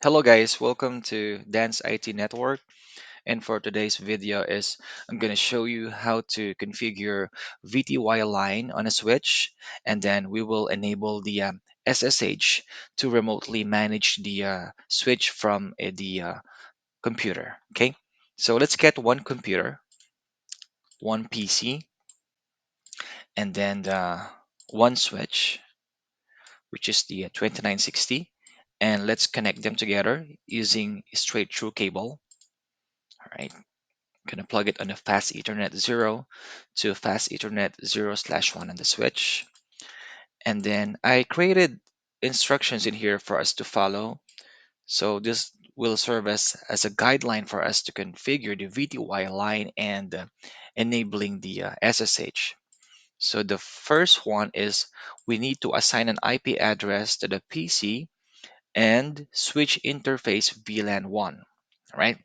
Hello guys, welcome to Dance IT Network. And for today's video is I'm going to show you how to configure VTY line on a switch, and then we will enable the SSH to remotely manage the switch from the computer. Okay, so let's get one computer, one PC, and then one switch, which is the 2960, and let's connect them together using a straight through cable. All right. Gonna plug it on a fast Ethernet 0 to fast Ethernet 0/1 on the switch. And then I created instructions in here for us to follow. So this will serve as a guideline for us to configure the VTY line and enabling the SSH. So the first one is we need to assign an IP address to the PC and switch interface VLAN 1. All right.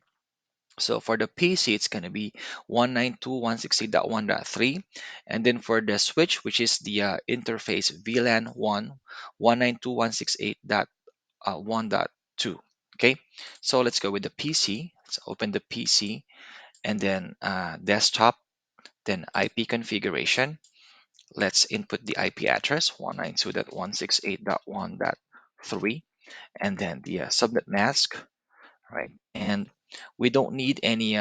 So for the PC, it's going to be 192.168.1.3. And then for the switch, which is the interface VLAN 1, 192.168.1.2. Okay, so let's go with the PC. Let's open the PC and then desktop, then IP configuration. Let's input the IP address 192.168.1.3 and then the subnet mask, right? And we don't need any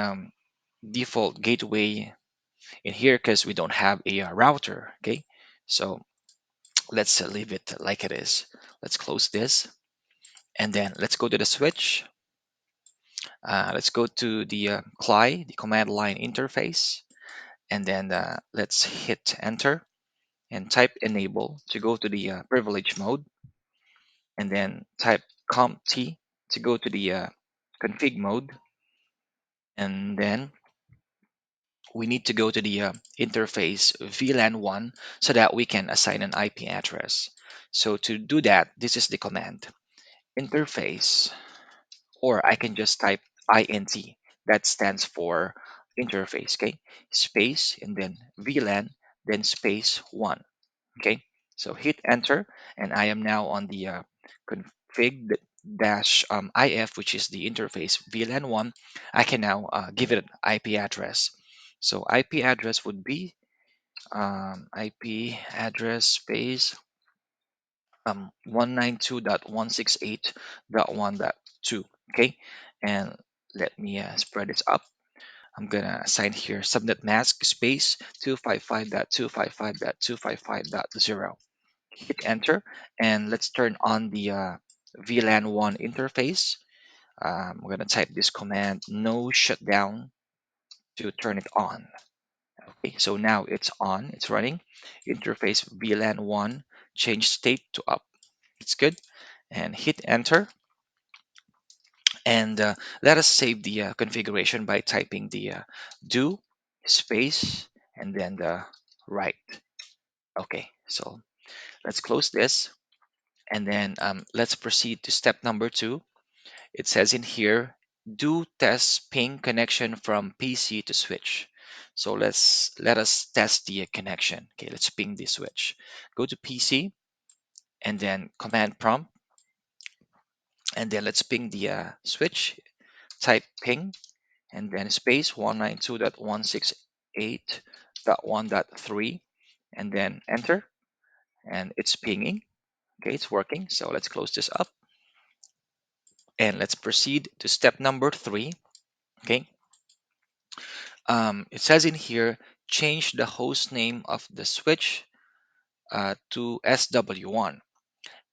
default gateway in here because we don't have a router. Okay, so let's leave it like it is. Let's close this and then let's go to the switch. Let's go to the CLI, the command line interface, and then let's hit enter and type enable to go to the privilege mode, and then type CompT to go to the config mode, and then we need to go to the interface VLAN 1 so that we can assign an IP address. So to do that, this is the command interface, or I can just type int, that stands for interface, okay? Space and then VLAN, then space 1, okay? So hit enter, and I am now on the config dash if, which is the interface VLAN 1. I can now give it an IP address. So IP address would be IP address space 192.168.1.2. Okay, and let me spread this up. I'm gonna assign here subnet mask space 255.255.255.0. Hit enter, and let's turn on the VLAN 1 interface. I'm gonna type this command no shutdown to turn it on. Okay, so now it's on, it's running. Interface VLAN 1, change state to up. It's good. And hit enter. And let us save the configuration by typing the do space and then the right. Okay, so let's close this. And then let's proceed to step number 2. It says in here, do test ping connection from PC to switch. So let us test the connection. Okay, let's ping the switch. Go to PC and then command prompt, and then let's ping the switch. Type ping and then space 192.168.1.3 and then enter, and it's pinging. Okay, it's working. So let's close this up and let's proceed to step number 3. Okay, it says in here, change the host name of the switch to SW1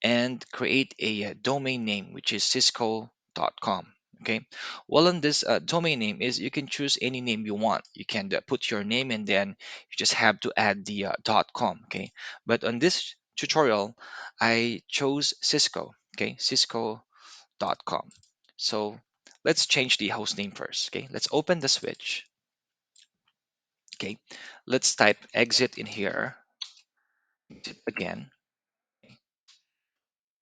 and create a domain name, which is cisco.com. Okay, well, on this domain name is you can choose any name you want. You can put your name and then you just have to add the .com. Okay, but on this tutorial I chose Cisco. Okay, cisco.com. So let's change the host name first. Okay, let's open the switch. Okay, let's type exit in here, exit again.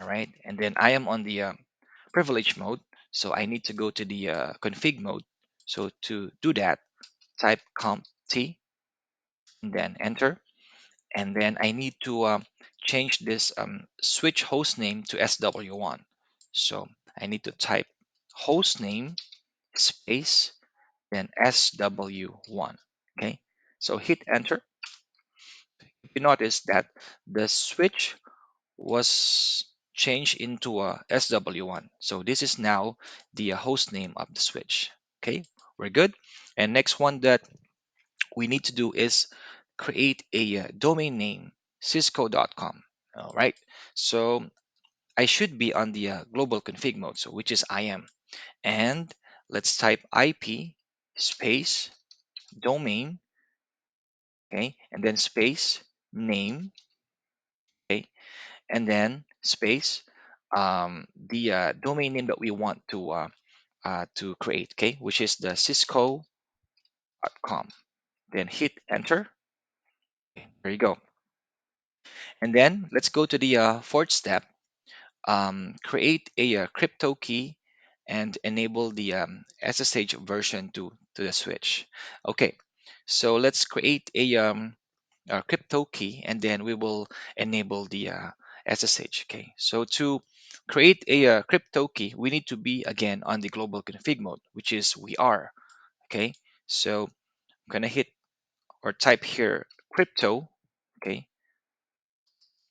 All right, and then I am on the privilege mode, so I need to go to the config mode. So to do that, type CompT and then enter, and then I need to change this switch host name to SW1. So I need to type host name space then SW1. Okay, so hit enter. You notice that the switch was changed into a SW1. So this is now the host name of the switch. Okay, we're good. And next one that we need to do is create a domain name, cisco.com. All right. So I should be on the global config mode, so which is I am. And let's type IP space domain, okay, and then space name, okay, and then space the domain name that we want to create, okay, which is the cisco.com. Then hit enter. Okay, there you go. And then let's go to the fourth step. Create a crypto key and enable the SSH version to the switch. Okay, so let's create a crypto key and then we will enable the SSH. Okay, so to create a crypto key, we need to be again on the global config mode, which is we are. Okay, so I'm gonna hit or type here crypto. Okay,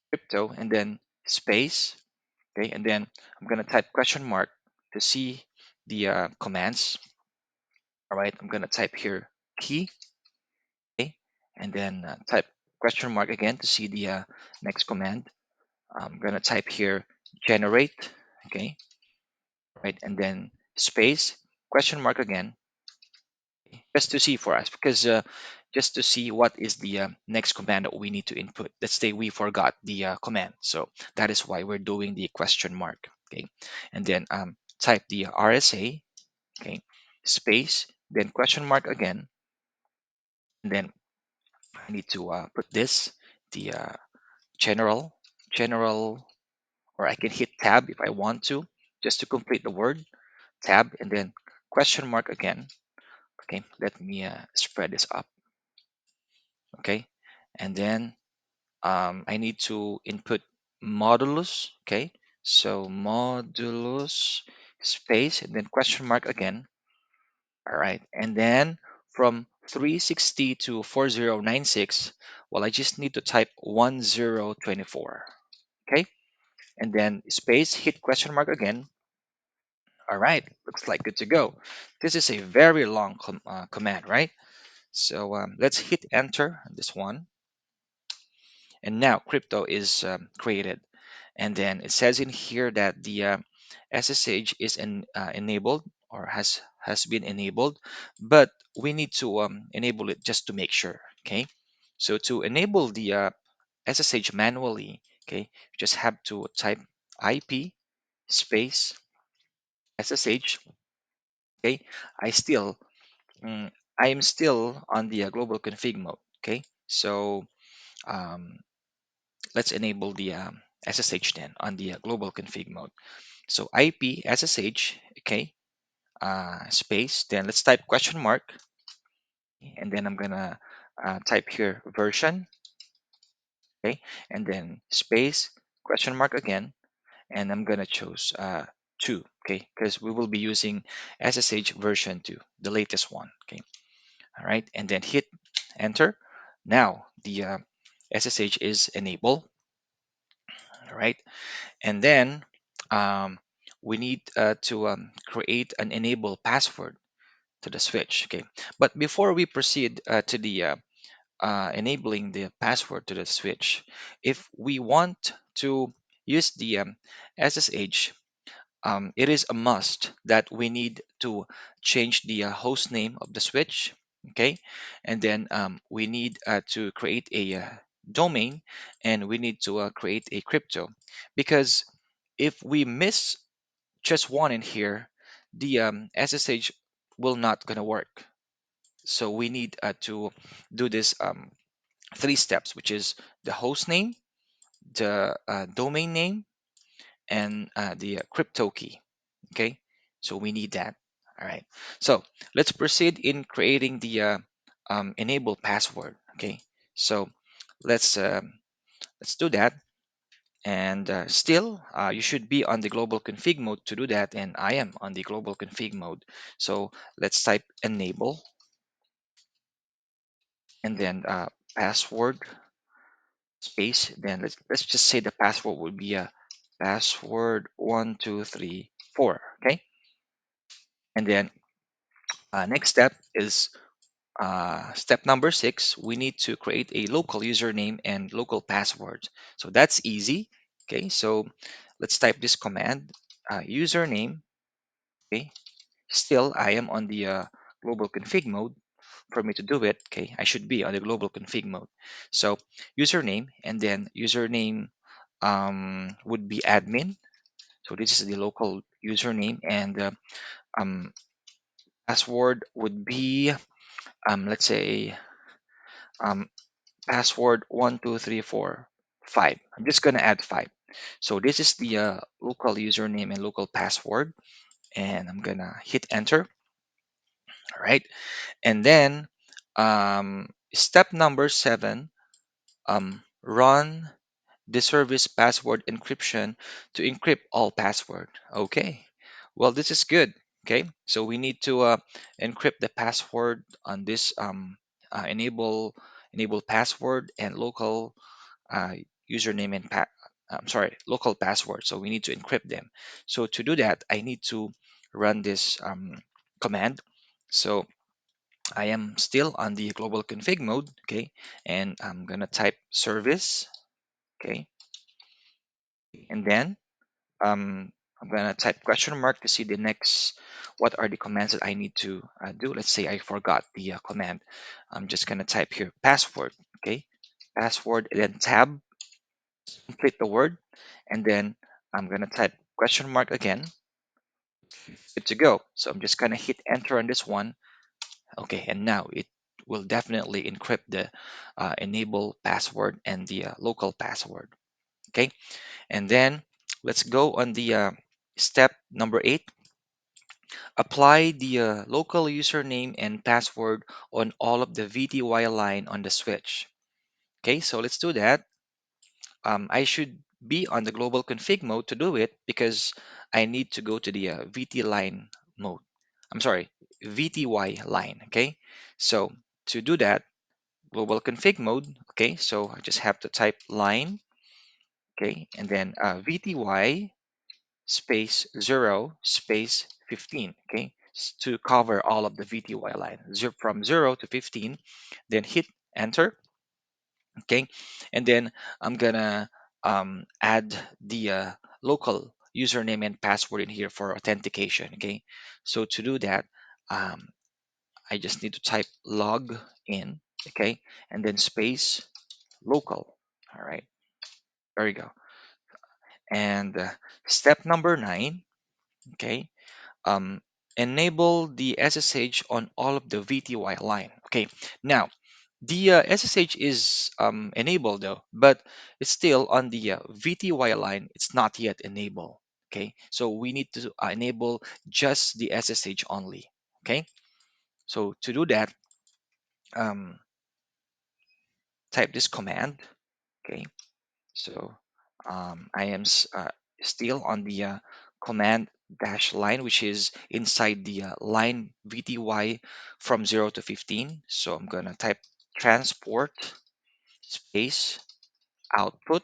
crypto and then space. Okay, and then I'm gonna type question mark to see the commands. All right, I'm gonna type here key, okay, and then type question mark again to see the next command. I'm gonna type here generate, okay, right, and then space question mark again, just to see for us because just to see what is the next command that we need to input. Let's say we forgot the command, so that is why we're doing the question mark, okay, and then type the RSA, okay, space then question mark again, and then I need to put this the general, or I can hit tab if I want to just to complete the word, tab and then question mark again. Okay, let me spread this up. Okay, and then I need to input modulus. Okay, so modulus space and then question mark again. All right, and then from 360 to 4096, well, I just need to type 1024. Okay, and then space, hit question mark again. All right, looks like good to go. This is a very long command, right? So let's hit enter on this one. And now crypto is created. And then it says in here that the SSH is enabled or has been enabled, but we need to enable it just to make sure. Okay, so to enable the SSH manually, okay, you just have to type IP space SSH. Okay, I still mm, I am still on the global config mode. Okay, so um, let's enable the SSH then on the global config mode. So IP SSH, okay, space. Then let's type question mark, and then I'm gonna type here version, okay, and then space question mark again, and I'm gonna choose 2, okay, because we will be using SSH version 2, the latest one, okay. All right, and then hit enter. Now the SSH is enabled. All right, and then um, we need to create an enable password to the switch. Okay, but before we proceed to the enabling the password to the switch, if we want to use the SSH, it is a must that we need to change the host name of the switch. Okay, and then we need to create a domain, and we need to create a crypto, because if we miss just one in here, the SSH will not gonna work. So we need to do this 3 steps, which is the host name, the domain name, and the crypto key. Okay, so we need that. All right, so let's proceed in creating the enable password. Okay, so let's do that. And still, you should be on the global config mode to do that, and I am on the global config mode. So let's type enable, and then password space. Then let's just say the password would be a password 1234. Okay, and then next step is step number 6. We need to create a local username and local password. So that's easy. Okay, so let's type this command, username. Okay, still I am on the global config mode. For me to do it, okay, I should be on the global config mode. So username, and then username would be admin. So this is the local username, and um, password would be let's say um, password 1234 5. I'm just gonna add 5. So this is the local username and local password, and I'm gonna hit enter. All right, and then step number 7, run the service password encryption to encrypt all password. Okay, well, this is good. Okay, so we need to encrypt the password on this enable password and local uh, username and I'm sorry, local password. So we need to encrypt them. So to do that, I need to run this command. So I am still on the global config mode. Okay, and I'm gonna type service. Okay, and then I'm gonna type question mark to see the next, what are the commands that I need to do. Let's say I forgot the command. I'm just gonna type here password. Okay, password, and then tab, complete the word, and then I'm gonna type question mark again. Good to go. So I'm just gonna hit enter on this one. Okay, and now it will definitely encrypt the enable password and the local password. Okay, and then let's go on the step number 8. Apply the local username and password on all of the VTY line on the switch. Okay, so let's do that. I should be on the global config mode to do it because I need to go to the VT line mode. I'm sorry, VTY line. Okay, so to do that, global config mode. Okay, so I just have to type line. Okay, and then VTY space 0 space 15. Okay, to cover all of the VTY line, from 0 to 15. Then hit enter. Okay, and then I'm gonna add the local username and password in here for authentication. Okay, so to do that, um, I just need to type log in. Okay, and then space local. All right, there you go. And step number 9. Okay, um, enable the SSH on all of the VTY line. Okay, now the SSH is enabled though, but it's still on the VTY line. It's not yet enabled. Okay, so we need to enable just the SSH only. Okay, so to do that, um, type this command. Okay, so I am still on the command dash line, which is inside the line VTY from 0 to 15. So I'm going to type transport space output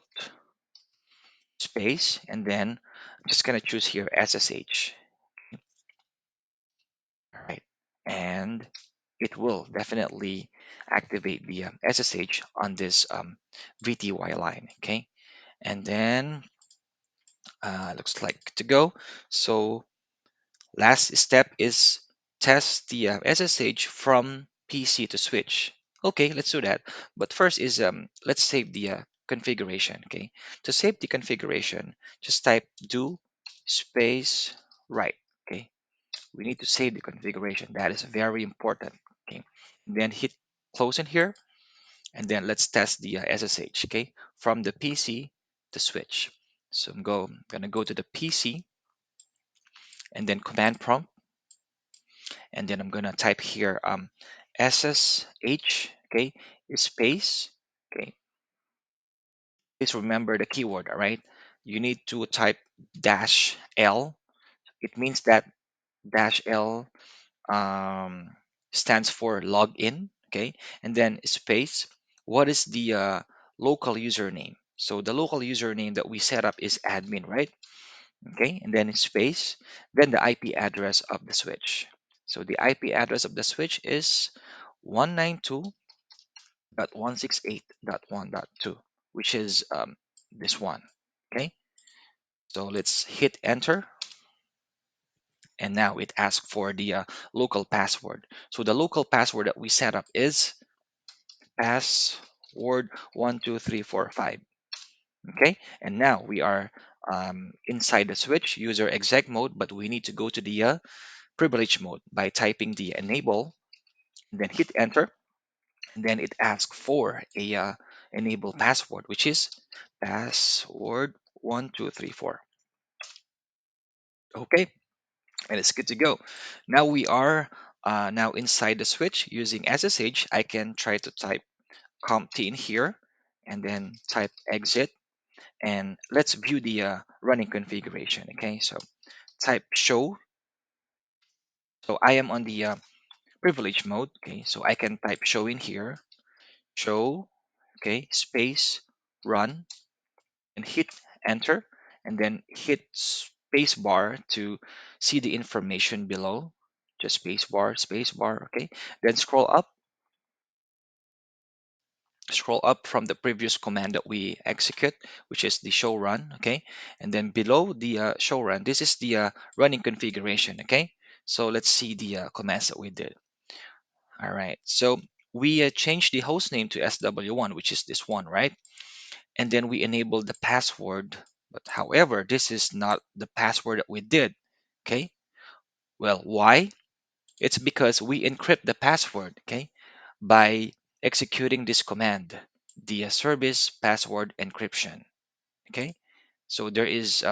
space, and then I'm just going to choose here SSH. All right. And it will definitely activate the SSH on this VTY line. Okay. And then looks like to go. So last step is test the SSH from PC to switch. Okay, let's do that. But first is let's save the configuration. Okay, to save the configuration, just type do space right. Okay, we need to save the configuration. That is very important. Okay, then hit close in here, and then let's test the SSH. Okay, from the PC to switch. So gonna go to the PC, and then command prompt, and then I'm gonna type here SSH, okay, space, okay, Please remember the keyword, all right? You need to type dash L. It means that dash L um, stands for login, okay? And then space. What is the local username? So the local username that we set up is admin, right? Okay, and then space, then the IP address of the switch. So the IP address of the switch is 192.168.1.2, which is this one. Okay, so let's hit enter, and now it asks for the local password. So the local password that we set up is password 12345. Okay, and now we are inside the switch user exec mode, but we need to go to the privilege mode by typing the enable, and then hit enter, and then it asks for a enable password, which is password 1234. Okay, and it's good to go. Now we are now inside the switch using SSH. I can try to type compt in here and then type exit, and let's view the running configuration. Okay, so type show. So I am on the privilege mode. Okay, so I can type show in here, show, okay, space, run, and hit enter, and then hit space bar to see the information below. Just space bar, okay. Then scroll up from the previous command that we execute, which is the show run, okay. And then below the show run, this is the running configuration, okay. So let's see the commands that we did. All right, so we changed the host name to SW1, which is this one, right? And then we enable the password. But however, this is not the password that we did. Okay. Well, why? It's because we encrypt the password, okay, by executing this command, the service password encryption. Okay. So there is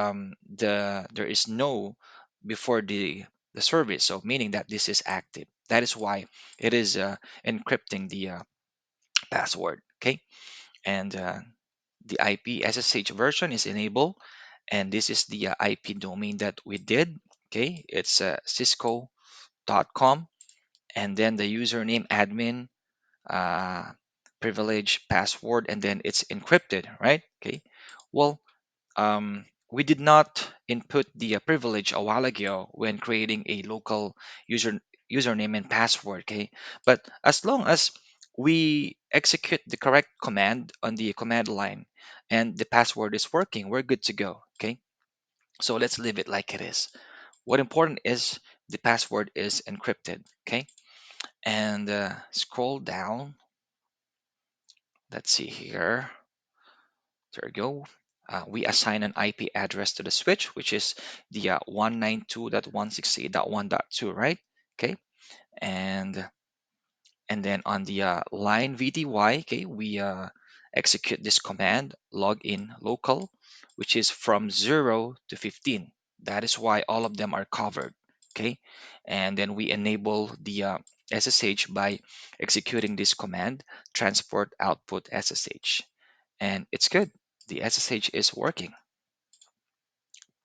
no before the service, so meaning that this is active. That is why it is encrypting the password. Okay. And the IP SSH version is enabled, and this is the IP domain that we did. Okay, it's cisco.com, and then the username admin, uh, privilege, password, and then it's encrypted, right? Okay, well, we did not input the privilege a while ago when creating a local username and password. Okay, but as long as we execute the correct command on the command line and the password is working, we're good to go. Okay, so let's leave it like it is. What important is the password is encrypted. Okay, and scroll down. Let's see here. There we go. We assign an IP address to the switch, which is the 192.168.1.2, right? Okay, and then on the line VTY, okay, we execute this command login local, which is from 0 to 15. That is why all of them are covered. Okay, and then we enable the SSH by executing this command transport output SSH, and it's good. The SSH is working.